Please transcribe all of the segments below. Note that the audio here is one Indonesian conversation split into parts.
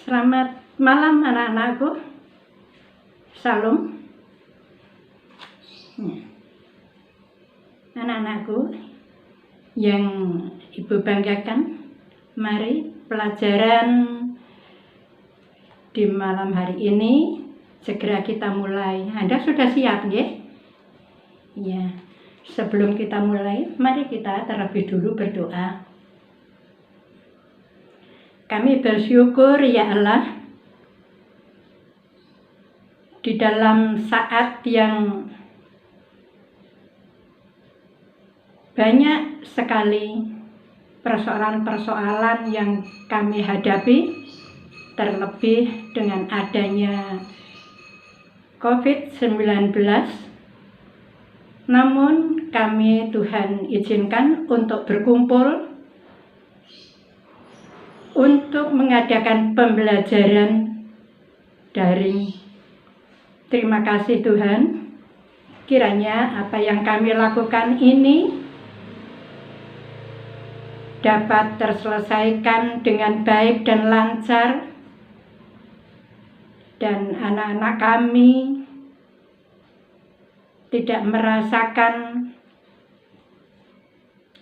Selamat malam anak-anakku. Salam. Anak-anakku yang Ibu banggakan, mari pelajaran di malam hari ini segera kita mulai. Anda sudah siap, nggih? Ya. Sebelum kita mulai, mari kita terlebih dulu berdoa. Kami bersyukur ya Allah, di dalam saat yang banyak sekali persoalan-persoalan yang kami hadapi, terlebih dengan adanya COVID-19. Namun kami Tuhan izinkan untuk berkumpul untuk mengadakan pembelajaran daring. Terima kasih Tuhan, kiranya apa yang kami lakukan ini dapat terselesaikan dengan baik dan lancar, dan anak-anak kami tidak merasakan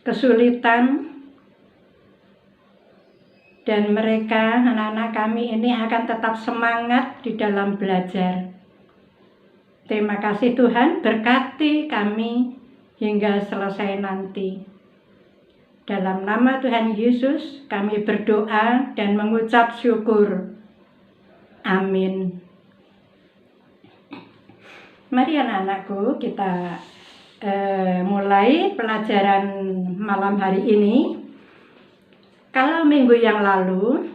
kesulitan, dan mereka, anak-anak kami ini akan tetap semangat di dalam belajar. Terima kasih Tuhan, berkati kami hingga selesai nanti. Dalam nama Tuhan Yesus kami berdoa dan mengucap syukur. Amin. Mari anak-anakku kita mulai pelajaran malam hari ini. Kalau minggu yang lalu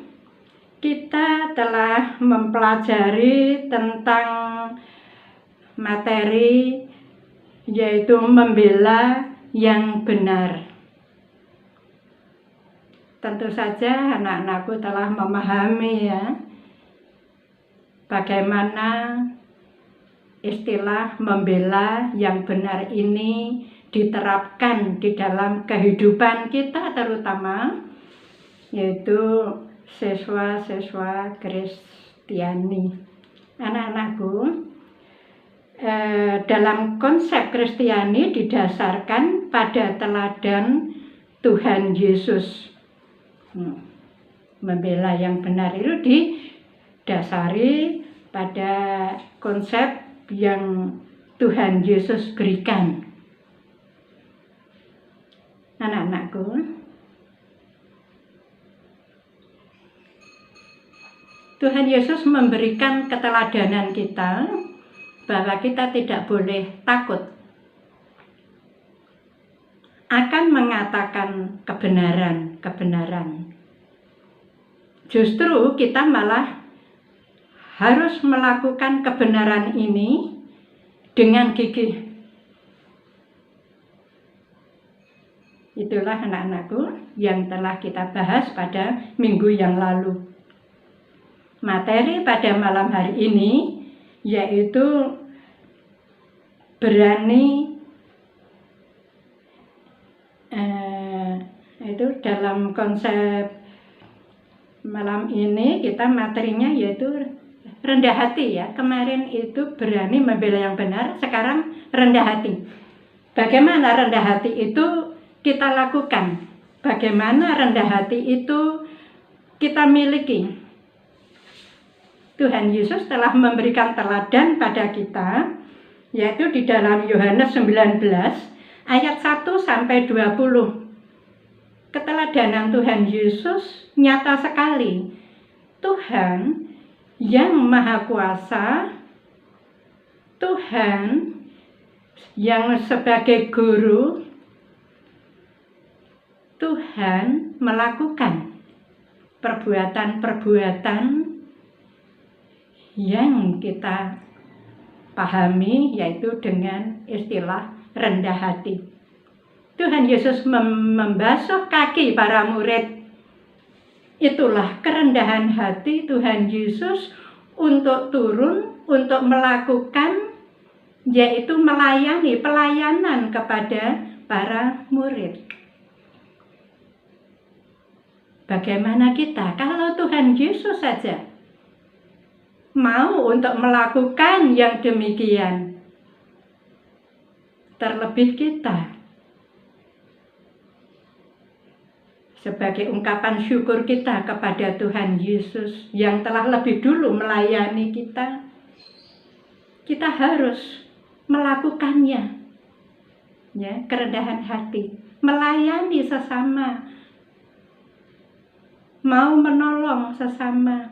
kita telah mempelajari tentang materi yaitu membela yang benar. Tentu saja anak-anakku telah memahami ya bagaimana istilah membela yang benar ini diterapkan di dalam kehidupan kita, terutama yaitu siswa-siswa Kristiani. Anak-anakku, dalam konsep Kristiani didasarkan pada teladan Tuhan Yesus. Membela yang benar itu didasari pada konsep yang Tuhan Yesus berikan. Anak-anakku, Tuhan Yesus memberikan keteladanan kita bahwa kita tidak boleh takut akan mengatakan kebenaran. Justru kita malah harus melakukan kebenaran ini dengan gigih. Itulah anak-anakku yang telah kita bahas pada minggu yang lalu. Materi pada malam hari ini yaitu berani, itu dalam konsep malam ini kita materinya yaitu rendah hati ya. Kemarin itu berani membela yang benar, sekarang rendah hati. Bagaimana rendah hati itu kita lakukan? Bagaimana rendah hati itu kita miliki? Tuhan Yesus telah memberikan teladan pada kita, yaitu di dalam Yohanes 19 ayat 1 sampai 20. Keteladanan Tuhan Yesus nyata sekali. Tuhan yang Maha Kuasa, Tuhan yang sebagai guru, Tuhan melakukan perbuatan-perbuatan yang kita pahami yaitu dengan istilah rendah hati. Tuhan Yesus membasuh kaki para murid. Itulah kerendahan hati Tuhan Yesus untuk turun, untuk melakukan yaitu melayani, pelayanan kepada para murid. Bagaimana kita? Kalau Tuhan Yesus saja mau untuk melakukan yang demikian. Terlebih kita, sebagai ungkapan syukur kita kepada Tuhan Yesus yang telah lebih dulu melayani kita, kita harus melakukannya. Ya, kerendahan hati, melayani sesama, mau menolong sesama,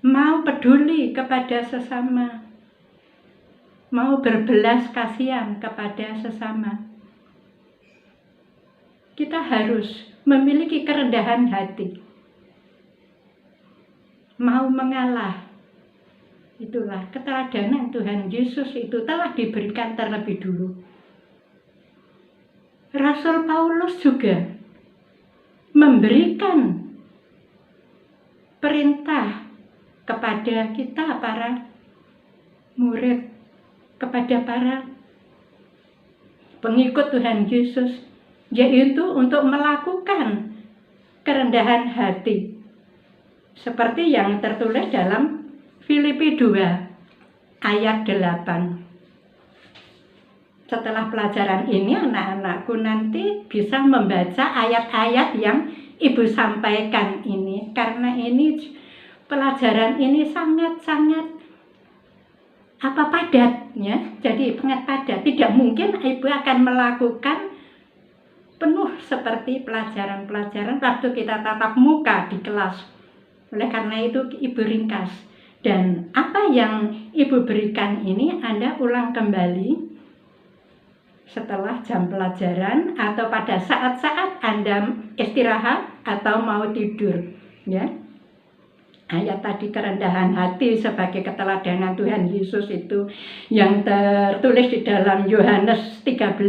mau peduli kepada sesama, mau berbelas kasihan kepada sesama. Kita harus memiliki kerendahan hati, mau mengalah. Itulah keteladanan Tuhan Yesus, itu telah diberikan terlebih dulu. Rasul Paulus juga memberikan perintah kepada kita para murid, kepada para pengikut Tuhan Yesus, yaitu untuk melakukan kerendahan hati seperti yang tertulis dalam Filipi 2 ayat 8. Setelah pelajaran ini, anak-anakku nanti bisa membaca ayat-ayat yang Ibu sampaikan ini, karena ini pelajaran ini sangat-sangat padat, ya. Jadi sangat padat. Tidak mungkin Ibu akan melakukan penuh seperti pelajaran-pelajaran waktu kita tatap muka di kelas. Oleh karena itu Ibu ringkas. Dan apa yang Ibu berikan ini Anda ulang kembali setelah jam pelajaran atau pada saat-saat Anda istirahat atau mau tidur, ya. Ayat tadi kerendahan hati sebagai keteladanan Tuhan Yesus itu yang tertulis di dalam Yohanes 13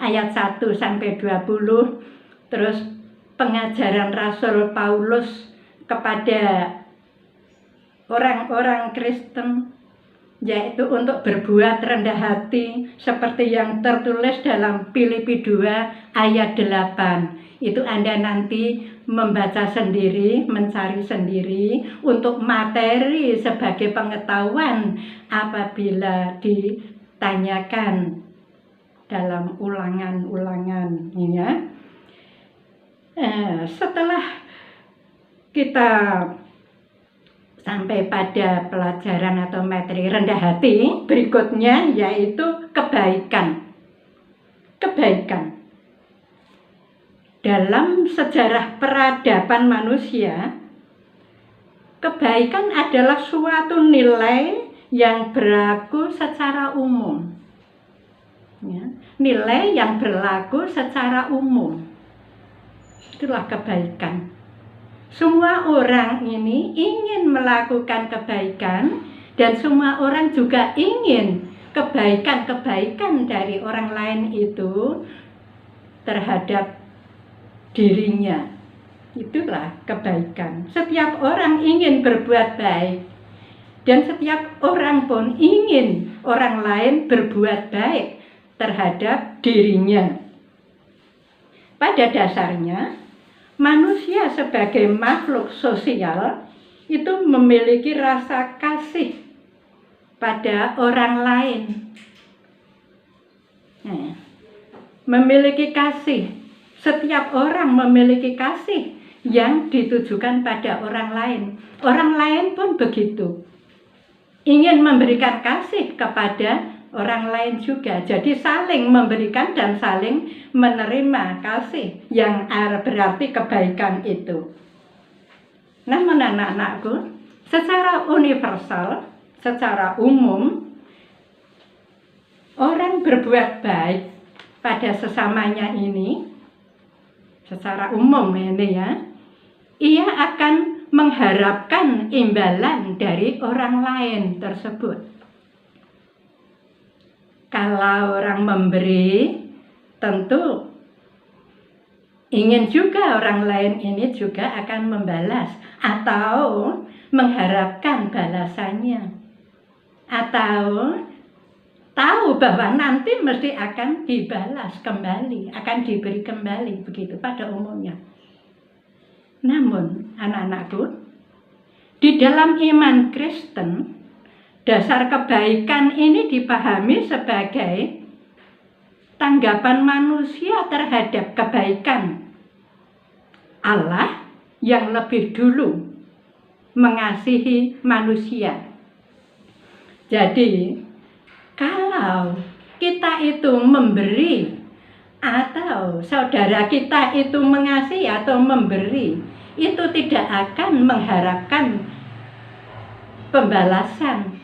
ayat 1 sampai 20. Terus pengajaran Rasul Paulus kepada orang-orang Kristen, yaitu untuk berbuat rendah hati seperti yang tertulis dalam Filipi 2 ayat 8. Itu Anda nanti membaca sendiri, mencari sendiri untuk materi sebagai pengetahuan apabila ditanyakan dalam ulangan-ulangan, ya. Setelah kita sampai pada pelajaran atau materi rendah hati, berikutnya yaitu kebaikan. Kebaikan. Dalam sejarah peradaban manusia, kebaikan adalah suatu nilai yang berlaku secara umum. Ya, nilai yang berlaku secara umum. Itulah kebaikan. Semua orang ini ingin melakukan kebaikan, dan semua orang juga ingin kebaikan-kebaikan dari orang lain itu terhadap dirinya. Itulah kebaikan. Setiap orang ingin berbuat baik, dan setiap orang pun ingin orang lain berbuat baik terhadap dirinya. Pada dasarnya, manusia sebagai makhluk sosial itu memiliki rasa kasih pada orang lain. Memiliki kasih. Setiap orang memiliki kasih yang ditujukan pada orang lain. Orang lain pun begitu. Ingin memberikan kasih kepada orang lain juga. Jadi saling memberikan dan saling menerima kasih yang berarti kebaikan itu. Namun anak-anakku, secara universal, secara umum, orang berbuat baik pada sesamanya ini, secara umum ini, ya, ia akan mengharapkan imbalan dari orang lain tersebut. Kalau orang memberi, tentu ingin juga orang lain ini juga akan membalas atau mengharapkan balasannya, atau tahu bahwa nanti mesti akan dibalas kembali, akan diberi kembali, begitu pada umumnya. Namun anak-anakku, Di dalam iman Kristen, dasar kebaikan ini dipahami sebagai tanggapan manusia terhadap kebaikan Allah yang lebih dulu mengasihi manusia. Jadi, kalau kita itu memberi atau saudara kita itu mengasihi atau memberi, itu tidak akan mengharapkan pembalasan,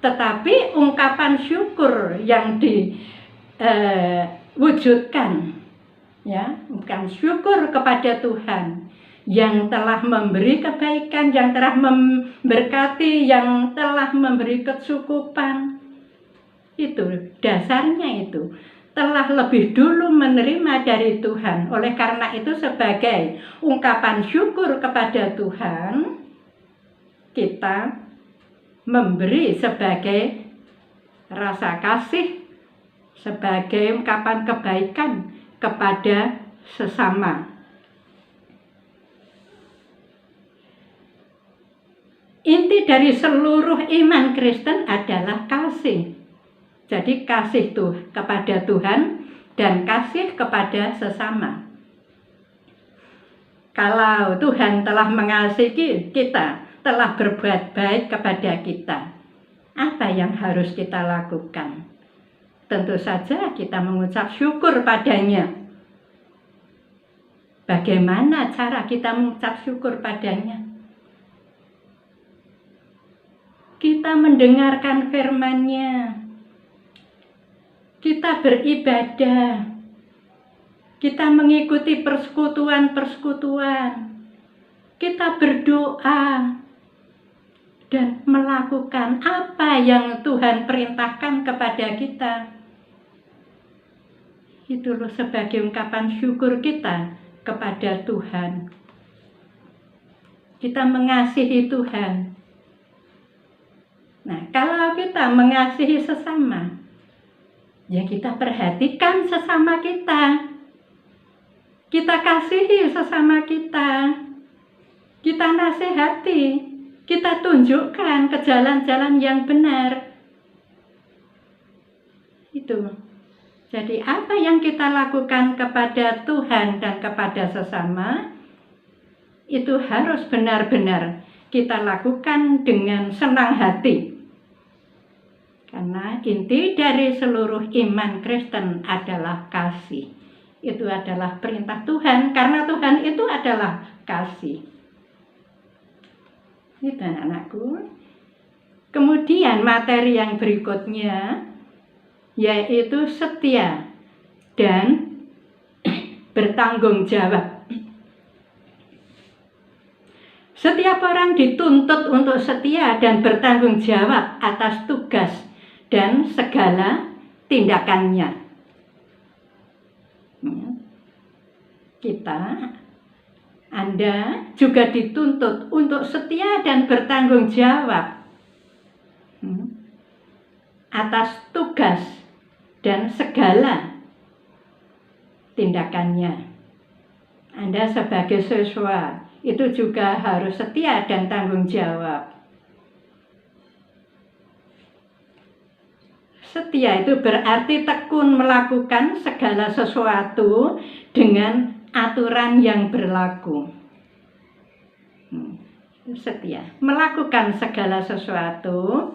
tetapi ungkapan syukur yang diwujudkan, ya, bukan syukur kepada Tuhan yang telah memberi kebaikan, yang telah memberkati, yang telah memberi kecukupan. Itu dasarnya, itu telah lebih dulu menerima dari Tuhan. Oleh karena itu, sebagai ungkapan syukur kepada Tuhan, kita memberi sebagai rasa kasih, sebagai ungkapan kebaikan kepada sesama. Inti dari seluruh iman Kristen adalah kasih. Jadi kasih kepada Tuhan dan kasih kepada sesama. Kalau Tuhan telah mengasihi kita, telah berbuat baik kepada kita, apa yang harus kita lakukan? Tentu saja kita mengucap syukur padanya. Bagaimana cara kita mengucap syukur padanya? Kita mendengarkan firman-Nya. Kita beribadah, kita mengikuti persekutuan-persekutuan, kita berdoa, dan melakukan apa yang Tuhan perintahkan kepada kita. Itu loh sebagai ungkapan syukur kita kepada Tuhan. Kita mengasihi Tuhan. Nah, kalau kita mengasihi sesama, ya kita perhatikan sesama kita. Kita kasihi sesama kita. Kita nasihati. Kita tunjukkan ke jalan-jalan yang benar. Itu. Jadi apa yang kita lakukan kepada Tuhan dan kepada sesama, itu harus benar-benar kita lakukan dengan senang hati. Karena inti dari seluruh iman Kristen adalah kasih. Itu adalah perintah Tuhan, karena Tuhan itu adalah kasih. Itu anak-anakku. Kemudian materi yang berikutnya, yaitu setia dan bertanggung jawab. Setiap orang dituntut untuk setia dan bertanggung jawab atas tugas dan segala tindakannya. Anda juga dituntut untuk setia dan bertanggung jawab atas tugas dan segala tindakannya. Anda sebagai siswa itu juga harus setia dan tanggung jawab. Setia itu berarti tekun melakukan segala sesuatu dengan aturan yang berlaku. Setia, melakukan segala sesuatu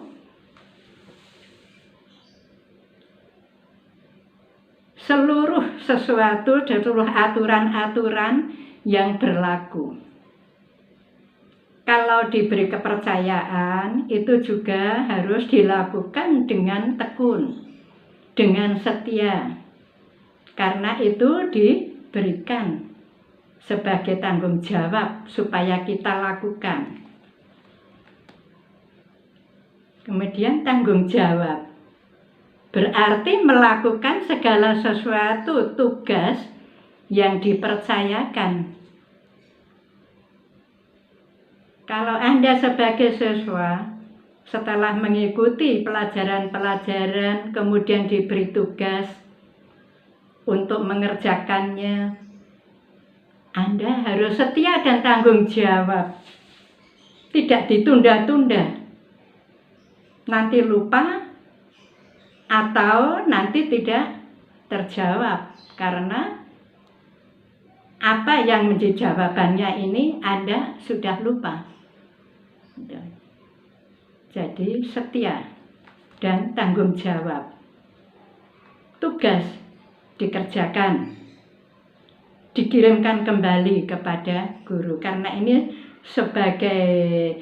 seluruh aturan-aturan yang berlaku. Kalau diberi kepercayaan, itu juga harus dilakukan dengan tekun, dengan setia. Karena itu diberikan sebagai tanggung jawab supaya kita lakukan. Kemudian tanggung jawab berarti melakukan segala sesuatu tugas yang dipercayakan. Kalau Anda sebagai siswa, setelah mengikuti pelajaran-pelajaran, kemudian diberi tugas untuk mengerjakannya, Anda harus setia dan tanggung jawab. tidak ditunda-tunda. Nanti lupa atau nanti tidak terjawab karena apa yang menjadi jawabannya ini Anda sudah lupa. Jadi setia dan tanggung jawab. Tugas dikerjakan, dikirimkan kembali kepada guru. Karena ini sebagai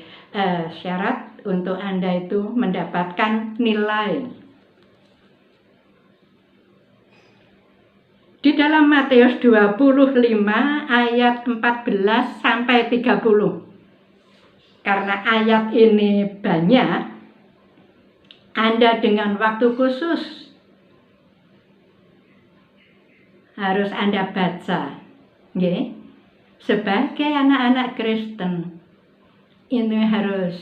syarat untuk Anda itu mendapatkan nilai. Di dalam Matius 25 ayat 14 sampai 30. Karena ayat ini banyak, Anda dengan waktu khusus harus Anda baca. Okay? Sebagai anak-anak Kristen, ini harus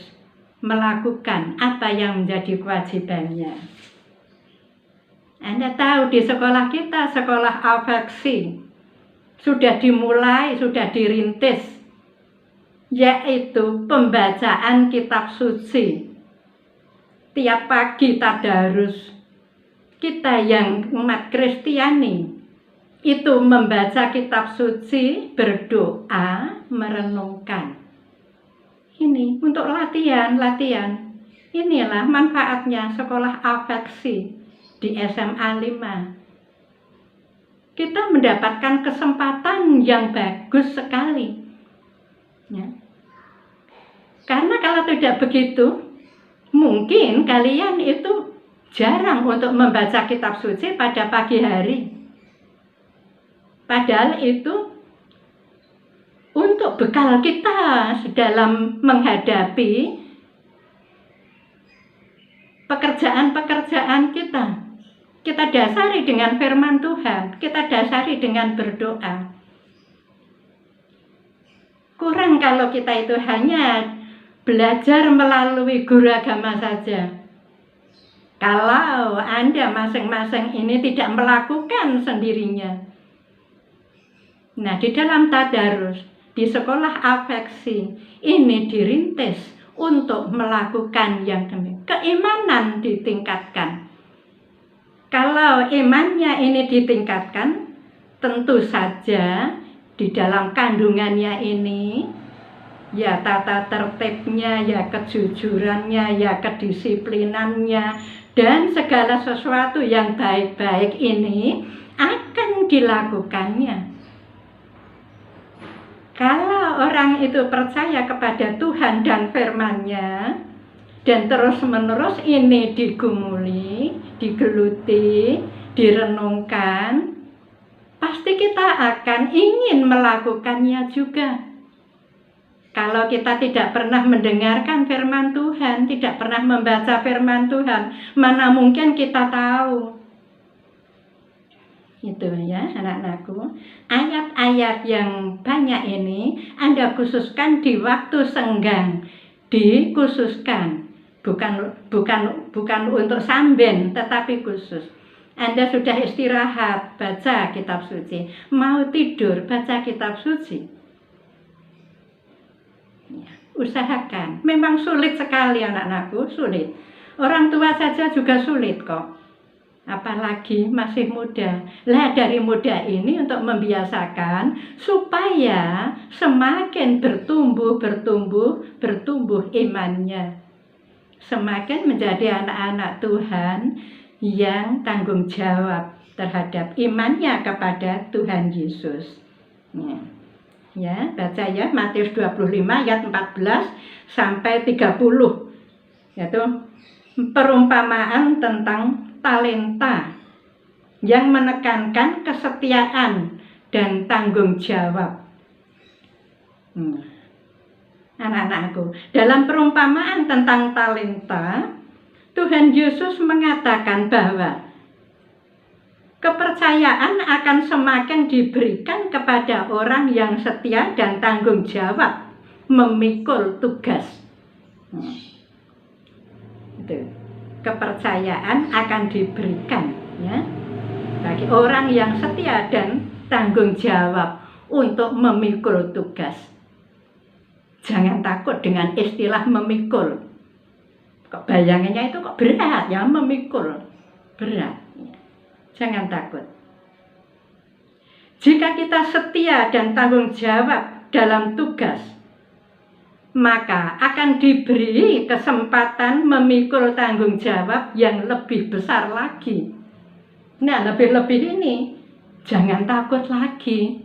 melakukan apa yang menjadi kewajibannya. Anda tahu di sekolah kita, sekolah afeksi, sudah dimulai, sudah dirintis, yaitu pembacaan kitab suci. Tiap pagi tadarus, kita yang umat Kristiani itu membaca kitab suci, berdoa, merenungkan. Ini untuk latihan. Inilah manfaatnya sekolah afeksi di SMA 5. Kita mendapatkan kesempatan yang bagus sekali. Ya. Karena kalau tidak begitu, mungkin kalian itu jarang untuk membaca kitab suci pada pagi hari. Padahal itu untuk bekal kita dalam menghadapi pekerjaan-pekerjaan kita. Kita dasari dengan firman Tuhan, kita dasari dengan berdoa. Kurang kalau kita itu hanya belajar melalui guru agama saja. Kalau Anda masing-masing ini tidak melakukan sendirinya. Nah, di dalam tadarus, di sekolah afeksi, ini dirintis untuk melakukan yang demikian. Keimanan ditingkatkan. Kalau imannya ini ditingkatkan, tentu saja di dalam kandungannya ini, ya tata tertibnya, ya kejujurannya, ya kedisiplinannya, dan segala sesuatu yang baik-baik ini akan dilakukannya. Kalau orang itu percaya kepada Tuhan dan firman-Nya, dan terus-menerus ini digumuli, digeluti, direnungkan, pasti kita akan ingin melakukannya juga. Kalau kita tidak pernah mendengarkan firman Tuhan, tidak pernah membaca firman Tuhan, mana mungkin kita tahu. Itu ya anak-anakku, ayat-ayat yang banyak ini Anda khususkan di waktu senggang, dikhususkan, bukan untuk samben, tetapi khusus. Anda sudah istirahat, baca kitab suci, mau tidur, baca kitab suci. Ya, usahakan. Memang sulit sekali anak-anakku, sulit. Orang tua saja juga sulit kok. Apalagi masih muda. Lah dari muda ini untuk membiasakan supaya semakin bertumbuh imannya. Semakin menjadi anak-anak Tuhan yang tanggung jawab terhadap imannya kepada Tuhan Yesus. Ya, baca ya Matius 25 ayat 14 sampai 30. Yaitu perumpamaan tentang talenta yang menekankan kesetiaan dan tanggung jawab. Anak-anakku, dalam perumpamaan tentang talenta, Tuhan Yesus mengatakan bahwa kepercayaan akan semakin diberikan kepada orang yang setia dan tanggung jawab memikul tugas. Itu. Kepercayaan akan diberikan ya bagi orang yang setia dan tanggung jawab untuk memikul tugas. Jangan takut dengan istilah memikul. Kok bayangannya itu kok berat ya, memikul. Berat. Jangan takut. Jika kita setia dan tanggung jawab dalam tugas, maka akan diberi kesempatan memikul tanggung jawab yang lebih besar lagi. Nah, lebih-lebih ini jangan takut lagi,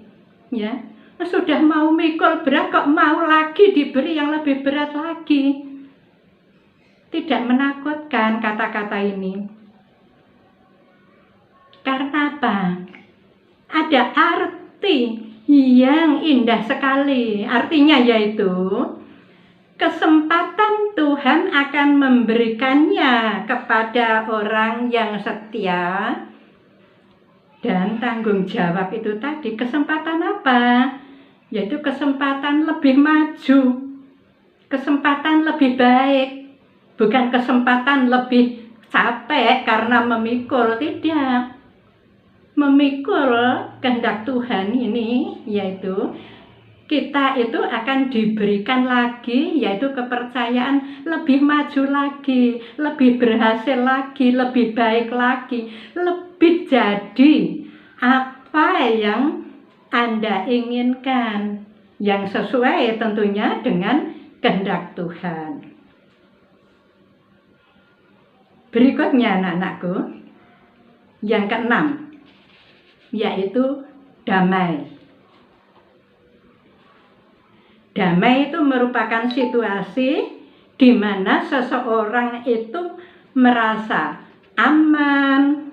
ya. Sudah mau mikul berat kok mau lagi diberi yang lebih berat lagi. Tidak menakutkan kata-kata ini. Karena apa? Ada arti yang indah sekali. Artinya yaitu kesempatan Tuhan akan memberikannya kepada orang yang setia dan tanggung jawab itu tadi. Kesempatan apa? Yaitu kesempatan lebih maju, kesempatan lebih baik, bukan kesempatan lebih capek karena memikul, tidak. Memikul kehendak Tuhan ini yaitu kita itu akan diberikan lagi, yaitu kepercayaan lebih maju lagi, lebih berhasil lagi, lebih baik lagi, lebih jadi apa yang Anda inginkan, yang sesuai tentunya dengan kehendak Tuhan. Berikutnya anak-anakku, yang keenam, yaitu damai. Damai itu merupakan situasi di mana seseorang itu merasa aman,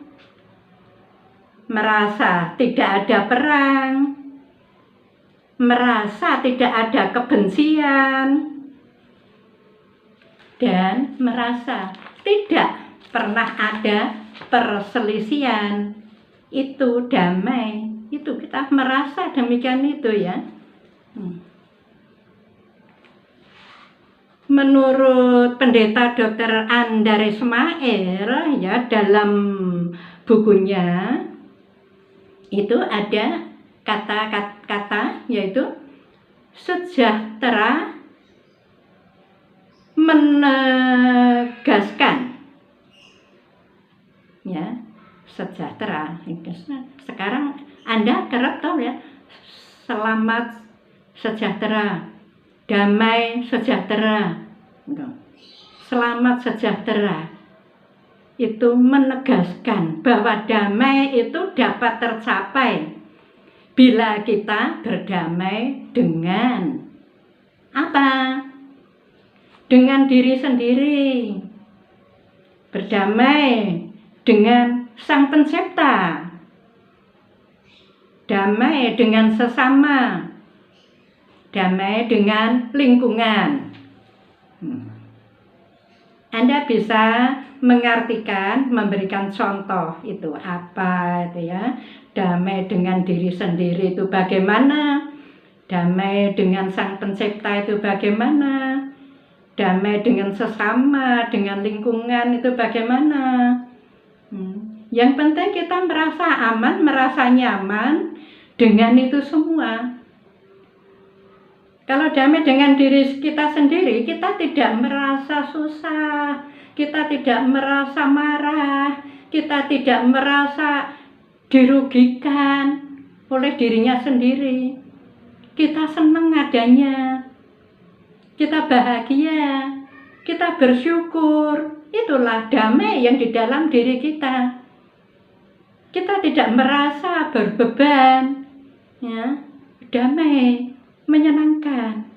merasa tidak ada perang, merasa tidak ada kebencian, dan merasa tidak pernah ada perselisihan. Itu damai, itu kita merasa demikian itu ya. Menurut Pendeta Dr. Andar Ismail ya, dalam bukunya itu ada kata-kata yaitu sejahtera menegaskan, ya, sejahtera. Sekarang Anda kerap tahu ya, selamat sejahtera, damai sejahtera, selamat sejahtera. Itu menegaskan bahwa damai itu dapat tercapai bila kita berdamai dengan apa? Dengan diri sendiri, berdamai dengan Sang Pencipta, damai dengan sesama, damai dengan lingkungan. Anda bisa mengartikan, memberikan contoh itu apa itu ya. Damai dengan diri sendiri itu bagaimana? Damai dengan Sang Pencipta itu bagaimana? Damai dengan sesama, dengan lingkungan itu bagaimana? Yang penting kita merasa aman, merasa nyaman dengan itu semua. Kalau damai dengan diri kita sendiri, kita tidak merasa susah, kita tidak merasa marah, kita tidak merasa dirugikan oleh dirinya sendiri. Kita senang adanya, kita bahagia, kita bersyukur. Itulah damai yang di dalam diri kita. Kita tidak merasa berbeban, ya, damai, menyenangkan.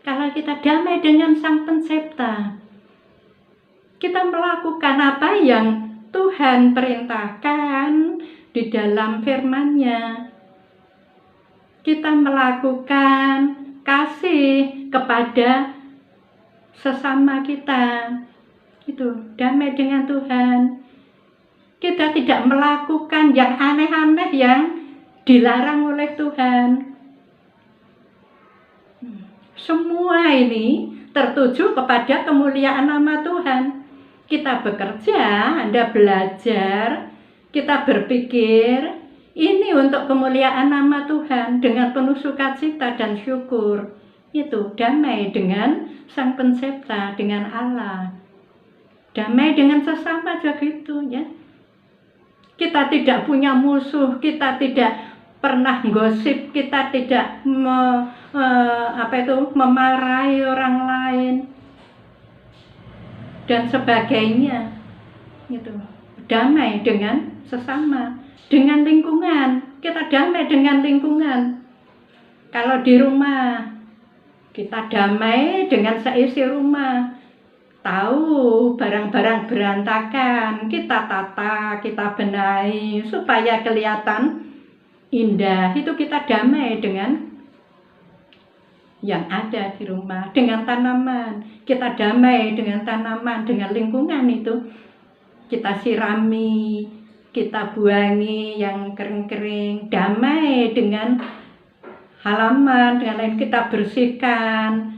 Kalau kita damai dengan Sang Pencipta, kita melakukan apa yang Tuhan perintahkan di dalam firman-Nya. Kita melakukan kasih kepada sesama kita. Itu damai dengan Tuhan. Kita tidak melakukan yang aneh-aneh yang dilarang oleh Tuhan. Semua ini tertuju kepada kemuliaan nama Tuhan. Kita bekerja, Anda belajar, kita berpikir, ini untuk kemuliaan nama Tuhan dengan penuh sukacita dan syukur. Itu damai dengan Sang Pencipta, dengan Allah. Damai dengan sesama juga gitu ya. Kita tidak punya musuh, kita tidak pernah gosip, kita tidak memarahi orang lain dan sebagainya. Gitu. Damai dengan sesama, dengan lingkungan. Kita damai dengan lingkungan. Kalau di rumah, kita damai dengan seisi rumah. Tahu barang-barang berantakan, kita tata, kita benahi supaya kelihatan indah. Itu kita damai dengan yang ada di rumah, dengan tanaman. Kita damai dengan tanaman, dengan lingkungan itu. Kita sirami, kita buangi yang kering-kering, damai dengan halaman, dengan lain kita bersihkan,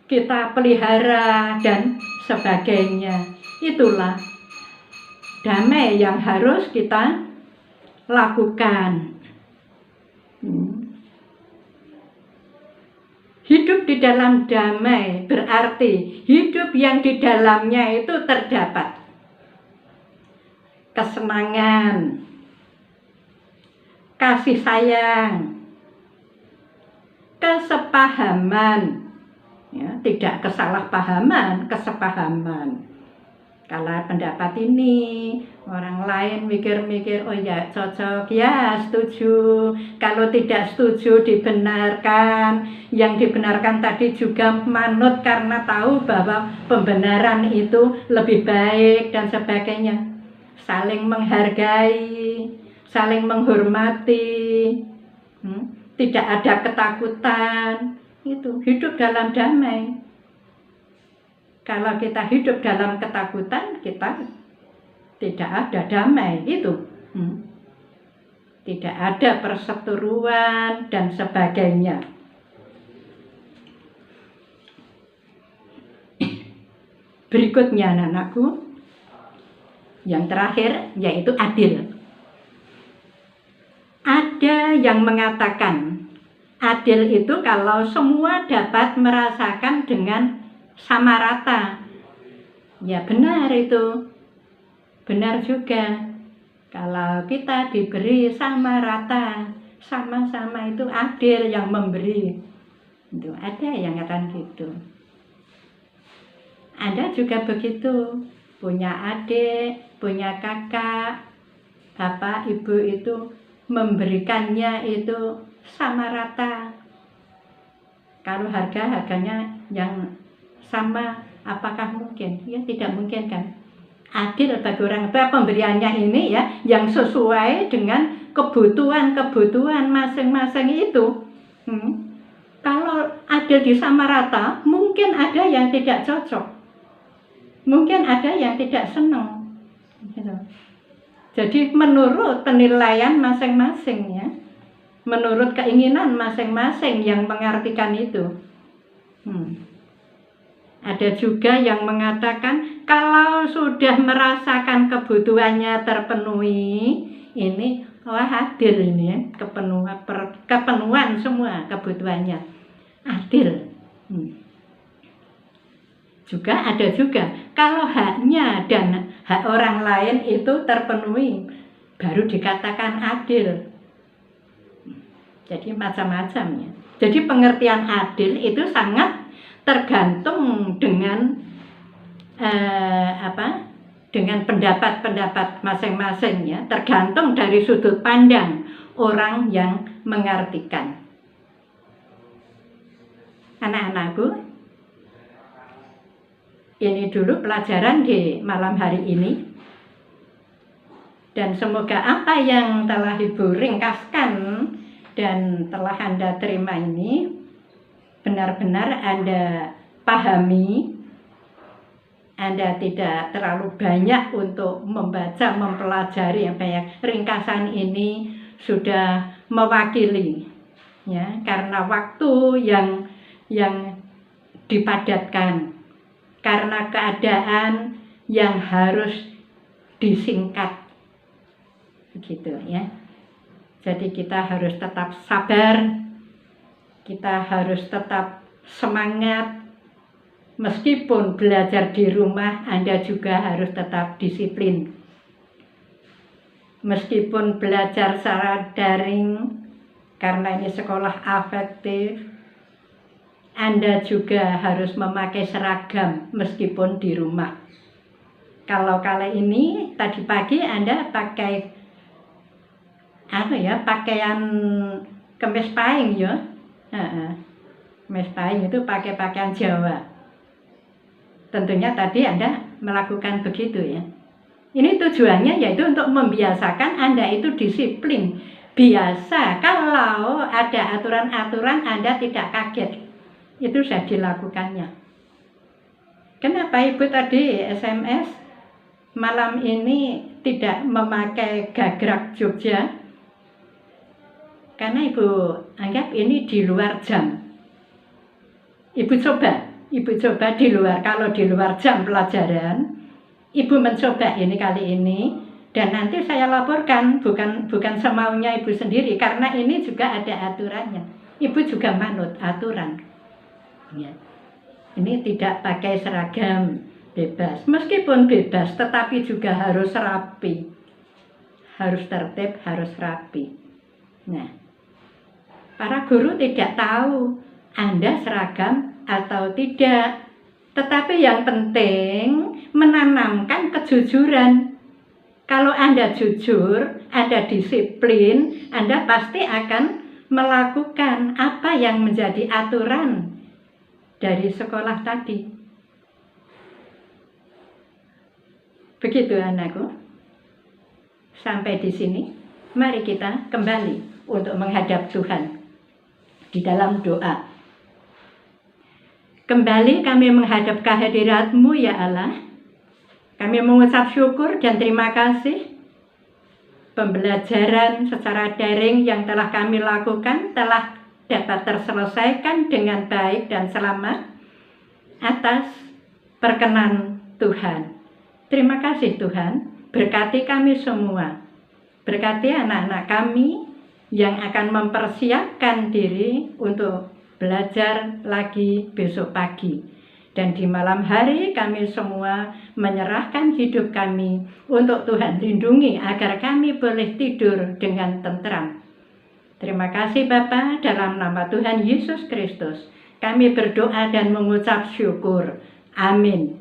kita pelihara dan sebagainya. Itulah damai yang harus kita lakukan. Hidup di dalam damai berarti hidup yang di dalamnya itu terdapat kesenangan, kasih sayang, kesepahaman, ya, tidak kesalahpahaman, kesepahaman. Kalau pendapat ini, orang lain mikir-mikir, oh ya cocok, ya setuju. Kalau tidak setuju dibenarkan. Yang dibenarkan tadi juga manut karena tahu bahwa pembenaran itu lebih baik dan sebagainya. Saling menghargai, saling menghormati, tidak ada ketakutan. Itu hidup dalam damai. Kalau kita hidup dalam ketakutan, kita tidak ada damai. Itu tidak ada perseteruan dan sebagainya. Berikutnya anak-anakku, yang terakhir yaitu adil. Ada yang mengatakan adil itu kalau semua dapat merasakan dengan sama rata. Ya benar itu. Benar juga. Kalau kita diberi sama rata, sama-sama itu adil yang memberi. Itu ada yang akan gitu. Ada juga begitu. Punya adik, punya kakak, bapak, ibu itu memberikannya itu sama rata. Kalau harganya yang sama, apakah mungkin? Ya tidak mungkin kan. Adil bagi orang tua pemberiannya ini ya yang sesuai dengan kebutuhan masing-masing itu. Kalau adil di sama rata, mungkin ada yang tidak cocok, mungkin ada yang tidak senang. Gitu. Jadi menurut penilaian masing-masing ya, menurut keinginan masing-masing yang mengartikan itu. Ada juga yang mengatakan kalau sudah merasakan kebutuhannya terpenuhi, ini wah adil ini ya, kepenuhan semua kebutuhannya, adil. Juga ada juga kalau haknya dan hak orang lain itu terpenuhi, baru dikatakan adil. Jadi macam-macam ya. Jadi pengertian adil itu sangat tergantung dengan dengan pendapat-pendapat masing-masing ya, tergantung dari sudut pandang orang yang mengartikan. Anak-anakku, ini dulu pelajaran di malam hari ini. Dan semoga apa yang telah Ibu ringkaskan dan telah Anda terima ini benar-benar Anda pahami. Anda tidak terlalu banyak untuk membaca, mempelajari apa ya, ringkasan ini sudah mewakili ya, karena waktu yang dipadatkan, karena keadaan yang harus disingkat begitu ya. Jadi kita harus tetap sabar, kita harus tetap semangat. Meskipun belajar di rumah, Anda juga harus tetap disiplin. Meskipun belajar secara daring, karena ini sekolah afektif, Anda juga harus memakai seragam meskipun di rumah. Kalau kali ini, tadi pagi Anda pakai pakaian kemis pahing ya. Kemis pahing itu pakai pakaian Jawa. Tentunya tadi Anda melakukan begitu ya. Ini tujuannya yaitu untuk membiasakan Anda itu disiplin. Biasa, kalau ada aturan-aturan Anda tidak kaget. Itu sudah dilakukannya. Kenapa Ibu tadi SMS malam ini tidak memakai gagrak Jogja? Karena Ibu anggap ini di luar jam. Ibu coba di luar. Kalau di luar jam pelajaran, Ibu mencoba ini kali ini, dan nanti saya laporkan, bukan semaunya Ibu sendiri, karena ini juga ada aturannya. Ibu juga manut aturan. Ya. Ini tidak pakai seragam, bebas. Meskipun bebas, tetapi juga harus rapi, harus tertib, harus rapi. Nah, para guru tidak tahu Anda seragam atau tidak, tetapi yang penting menanamkan kejujuran. Kalau Anda jujur, Anda disiplin, Anda pasti akan melakukan apa yang menjadi aturan dari sekolah tadi. Begitu anakku. Sampai di sini, mari kita kembali untuk menghadap Tuhan di dalam doa. Kembali kami menghadap kehadirat-Mu ya Allah. Kami mengucap syukur dan terima kasih. Pembelajaran secara daring yang telah kami lakukan telah dapat terselesaikan dengan baik dan selamat atas perkenan Tuhan. Terima kasih Tuhan, berkati kami semua. Berkati anak-anak kami yang akan mempersiapkan diri untuk belajar lagi besok pagi. Dan di malam hari kami semua menyerahkan hidup kami untuk Tuhan lindungi agar kami boleh tidur dengan tentram. Terima kasih Bapa, dalam nama Tuhan Yesus Kristus kami berdoa dan mengucap syukur. Amin.